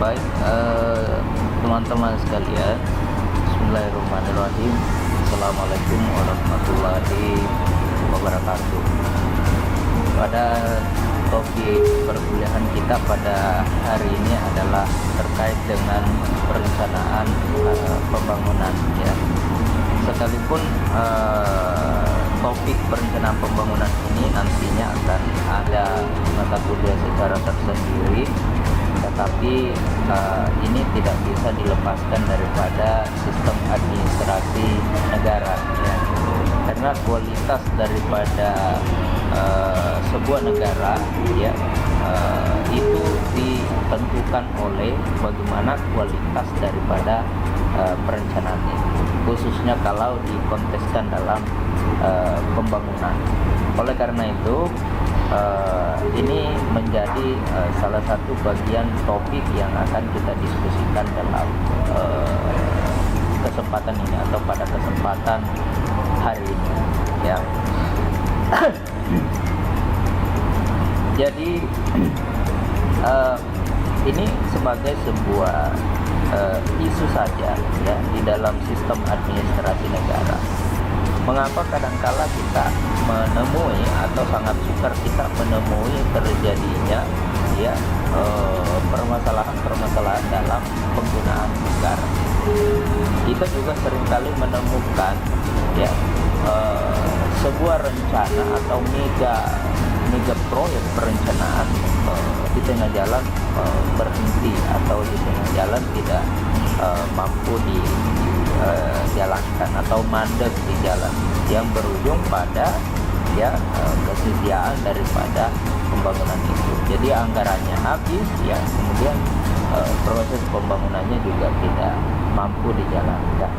Baik, teman-teman sekalian, Bismillahirrahmanirrahim. Assalamualaikum warahmatullahi wabarakatuh. Pada topik perkuliahan kita pada hari ini adalah terkait dengan perencanaan pembangunan, ya. Sekalipun topik perencanaan pembangunan ini nantinya akan ada mata kuliah secara tersendiri, tetapi ini tidak bisa dilepaskan daripada sistem administrasi negara, ya. Karena kualitas daripada sebuah negara, ya, itu ditentukan oleh bagaimana kualitas daripada perencanaan itu, khususnya kalau dikonteskan dalam pembangunan. Oleh karena itu, ini menjadi salah satu bagian topik yang akan kita diskusikan dalam kesempatan ini atau pada kesempatan hari ini, ya. Jadi ini sebagai sebuah isu saja, ya, di dalam sistem administrasi negara. Mengapa kadangkala kita menemui atau sangat sukar kita menemui terjadinya, ya, permasalahan-permasalahan dalam penggunaan negara. Kita juga seringkali menemukan, ya, sebuah rencana atau mega proyek perencanaan di tengah jalan berhenti atau di tengah jalan tidak mampu dijalankan atau mandek di jalan, yang berujung pada, ya, kesediaan daripada pembangunan itu. Jadi anggarannya habis, ya, kemudian proses pembangunannya juga tidak mampu dijalankan.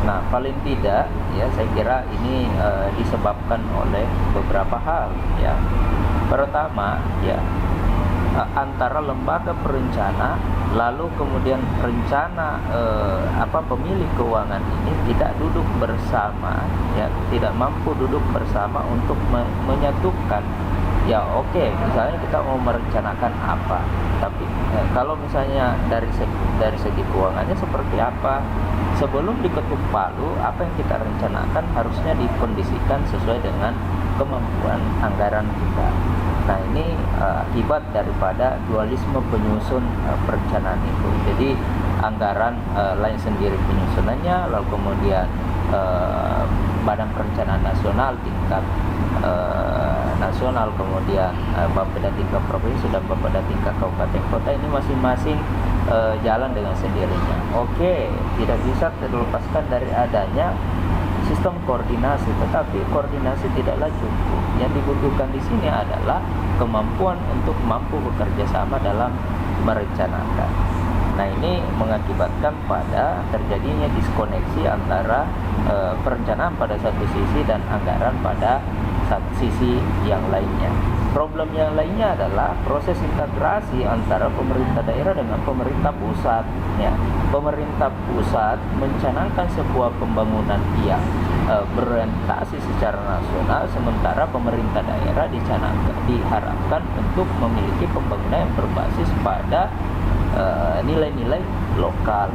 Nah, paling tidak, ya, saya kira ini disebabkan oleh beberapa hal, ya. Pertama, ya, antara lembaga perencana lalu kemudian rencana pemilik keuangan ini tidak duduk bersama, ya, tidak mampu duduk bersama untuk menyatukan. Ya, oke, misalnya kita mau merencanakan apa, tapi kalau misalnya dari segi keuangannya seperti apa, sebelum diketuk palu, apa yang kita rencanakan harusnya dikondisikan sesuai dengan kemampuan anggaran kita. Nah, ini akibat daripada dualisme penyusun perencanaan itu. Jadi anggaran lain sendiri penyusunannya, lalu kemudian Badan Perencanaan Nasional tingkat nasional, kemudian Bapeda tingkat provinsi dan Bapeda tingkat kabupaten kota, ini masing-masing jalan dengan sendirinya. Oke, tidak bisa terlepaskan dari adanya sistem koordinasi, tetapi koordinasi tidaklah cukup. Yang dibutuhkan di sini adalah kemampuan untuk mampu bekerja sama dalam merencanakan. Nah, ini mengakibatkan pada terjadinya diskoneksi antara perencanaan pada satu sisi dan anggaran pada satu sisi yang lainnya. Problem yang lainnya adalah proses integrasi antara pemerintah daerah dengan pemerintah pusat, ya. Pemerintah pusat mencanangkan sebuah pembangunan yang berorientasi secara nasional, sementara pemerintah daerah diharapkan untuk memiliki pembangunan yang berbasis pada nilai-nilai lokal.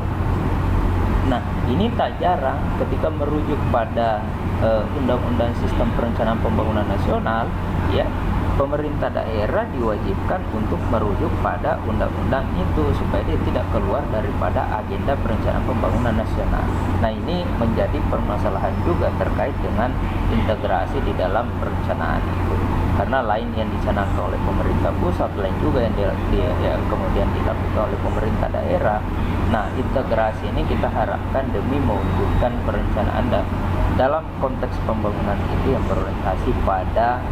Nah, ini tak jarang ketika merujuk pada Undang-Undang Sistem Perencanaan Pembangunan Nasional, ya, pemerintah daerah diwajibkan untuk merujuk pada undang-undang itu supaya dia tidak keluar daripada agenda perencanaan pembangunan nasional. Nah, ini menjadi permasalahan juga terkait dengan integrasi di dalam perencanaan itu. Karena lain yang dicanangkan oleh pemerintah pusat, lain juga yang kemudian dilakukan oleh pemerintah daerah. Nah, integrasi ini kita harapkan demi mewujudkan perencanaan dalam konteks pembangunan itu yang berorientasi pada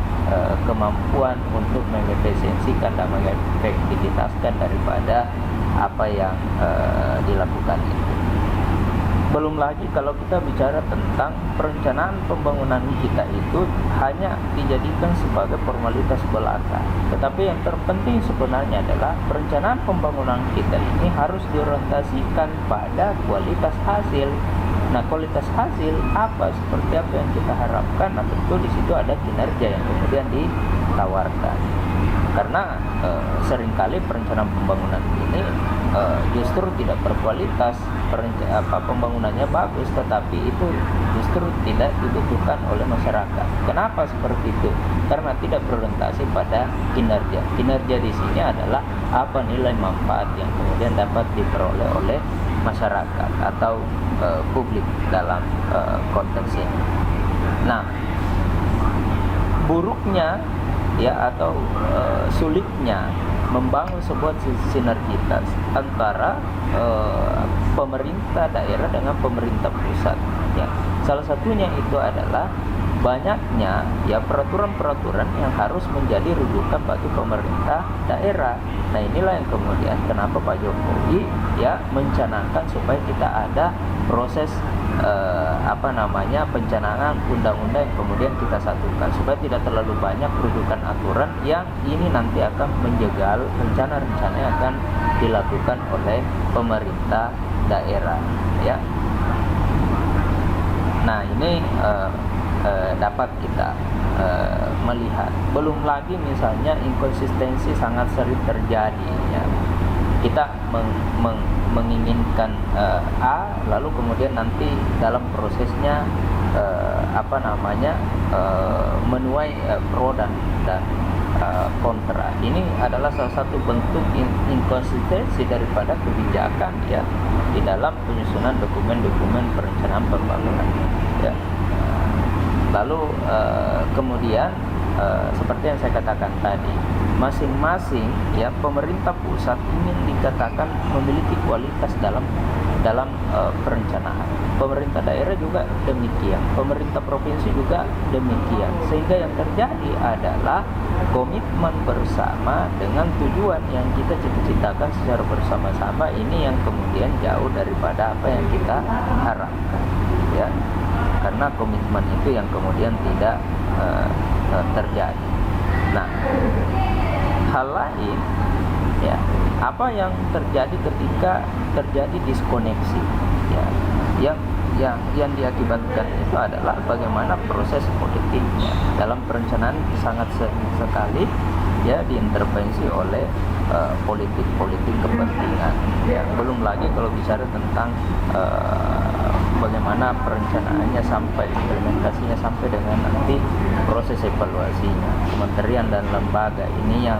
kemampuan untuk mengefisiensikan dan mengefektivitaskan daripada apa yang dilakukan itu. Belum lagi kalau kita bicara tentang perencanaan pembangunan kita itu hanya dijadikan sebagai formalitas belaka. Tetapi yang terpenting sebenarnya adalah perencanaan pembangunan kita ini harus diorientasikan pada kualitas hasil. Nah, kualitas hasil apa, seperti apa yang kita harapkan? Nah, tentu di situ ada kinerja yang kemudian ditawarkan. karena seringkali perencanaan pembangunan ini justru tidak berkualitas, pembangunannya bagus tetapi itu justru tidak dibutuhkan oleh masyarakat. Kenapa seperti itu? Karena tidak berorientasi pada kinerja. Kinerja di sini adalah apa nilai manfaat yang kemudian dapat diperoleh oleh masyarakat atau publik dalam konteks ini. Nah, buruknya ya atau sulitnya membangun sebuah sinergitas antara pemerintah daerah dengan pemerintah pusat ya. Salah satunya itu adalah banyaknya ya peraturan-peraturan yang harus menjadi rujukan bagi pemerintah daerah. Nah, inilah yang kemudian kenapa Pak Jokowi ya mencanangkan supaya kita ada proses pencanangan undang-undang yang kemudian kita satukan supaya tidak terlalu banyak rujukan aturan yang ini nanti akan menjegal rencana-rencana yang akan dilakukan oleh pemerintah daerah ya. Nah, ini dapat kita melihat. Belum lagi misalnya inkonsistensi sangat sering terjadi ya. Kita menginginkan A lalu kemudian nanti dalam prosesnya menuai pro dan kontra. Ini adalah salah satu bentuk inkonsistensi daripada kebijakan ya di dalam penyusunan dokumen-dokumen perencanaan pembangunan ya. Lalu kemudian seperti yang saya katakan tadi, masing-masing ya pemerintah pusat ingin dikatakan memiliki kualitas dalam perencanaan. Pemerintah daerah juga demikian, pemerintah provinsi juga demikian. Sehingga yang terjadi adalah komitmen bersama dengan tujuan yang kita cita-citakan secara bersama-sama ini yang kemudian jauh daripada apa yang kita harapkan ya. Karena komitmen itu yang kemudian tidak terjadi. Nah, hal lain ya, apa yang terjadi ketika terjadi diskoneksi ya, yang diakibatkan itu adalah bagaimana proses politiknya dalam perencanaan sangat sering sekali ya diintervensi oleh politik kepentingan ya. Belum lagi kalau bicara tentang bagaimana perencanaannya sampai implementasinya sampai dengan nanti proses evaluasinya. Kementerian dan lembaga ini yang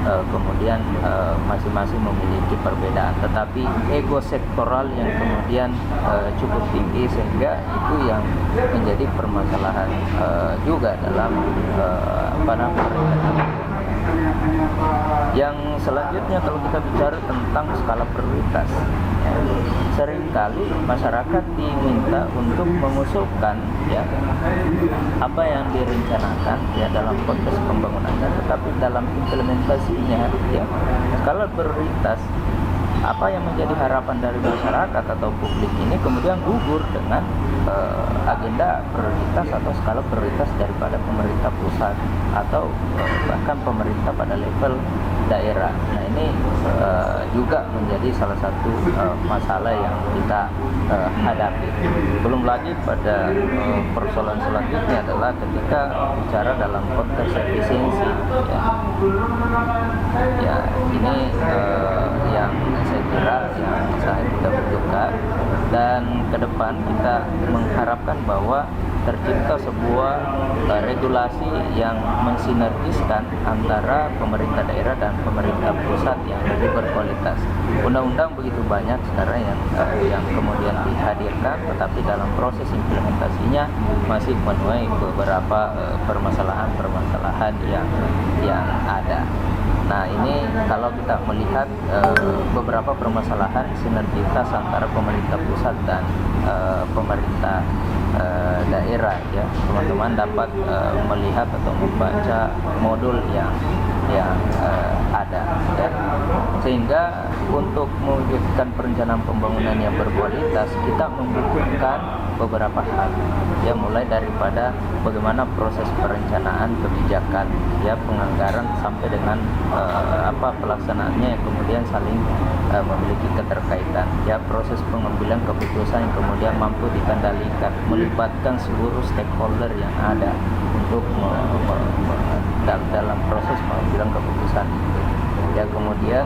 kemudian masing-masing memiliki perbedaan, tetapi ego sektoral yang kemudian cukup tinggi sehingga itu yang menjadi permasalahan juga dalam perencanaan. Yang selanjutnya kalau kita bicara tentang skala prioritas, seringkali masyarakat diminta untuk mengusulkan ya apa yang direncanakan ya dalam konteks pembangunannya, tetapi dalam implementasinya ya skala prioritas apa yang menjadi harapan dari masyarakat atau publik ini kemudian gugur dengan agenda prioritas atau skala prioritas daripada pemerintah pusat atau bahkan pemerintah pada level daerah. Nah, ini juga menjadi salah satu masalah yang kita hadapi. Belum lagi pada persoalan selanjutnya adalah ketika bicara dalam konteks efisiensi ya ini yang saya kira yang sangat kita butuhkan, dan ke depan kita mengharapkan bahwa tercipta sebuah regulasi yang mensinergiskan antara pemerintah daerah dan pemerintah pusat yang lebih berkualitas. Undang-undang begitu banyak sekarang yang kemudian dihadirkan, tetapi dalam proses implementasinya masih menuai beberapa permasalahan yang ada. Nah, ini kalau kita melihat beberapa permasalahan sinergitas antara pemerintah pusat dan pemerintah daerah ya, teman-teman dapat melihat atau membaca modul yang ada ya. Sehingga untuk mewujudkan perencanaan pembangunan yang berkualitas kita membutuhkan beberapa hal ya, mulai daripada bagaimana proses perencanaan kebijakan ya, penganggaran sampai dengan pelaksanaannya yang kemudian saling memiliki keterkaitan ya, proses pengambilan keputusan yang kemudian mampu dikendalikan, melibatkan seluruh stakeholder yang ada untuk dalam proses pengambilan keputusan itu. Ya, kemudian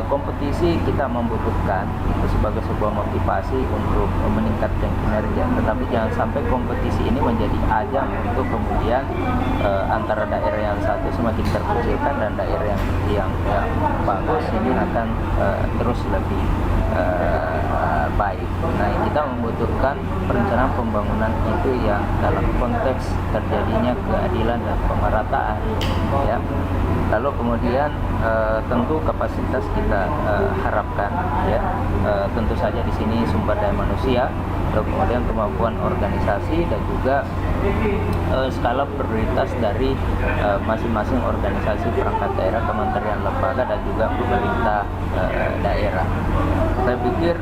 kompetisi kita membutuhkan itu sebagai sebuah motivasi untuk meningkatkan kinerja, tetapi jangan sampai kompetisi ini menjadi ajang untuk kemudian antara daerah yang satu semakin terkecilkan dan daerah yang bagus ini akan terus lebih baik. Nah, kita membutuhkan perencanaan pembangunan itu yang dalam konteks terjadinya keadilan dan pemerataan, ya. Lalu kemudian tentu kapasitas kita harapkan, ya, tentu saja di sini sumber daya manusia, lalu kemudian kemampuan organisasi dan juga skala prioritas dari masing-masing organisasi perangkat daerah, kementerian lembaga dan juga pemerintah daerah. Saya pikir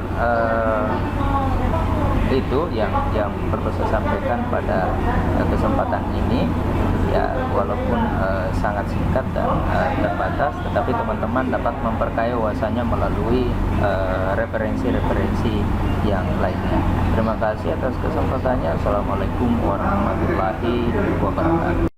itu yang perlu saya sampaikan pada kesempatan ini. Ya, walaupun sangat singkat dan terbatas, tetapi teman-teman dapat memperkaya wawasannya melalui referensi-referensi yang lainnya. Terima kasih atas kesempatannya. Assalamualaikum warahmatullahi wabarakatuh.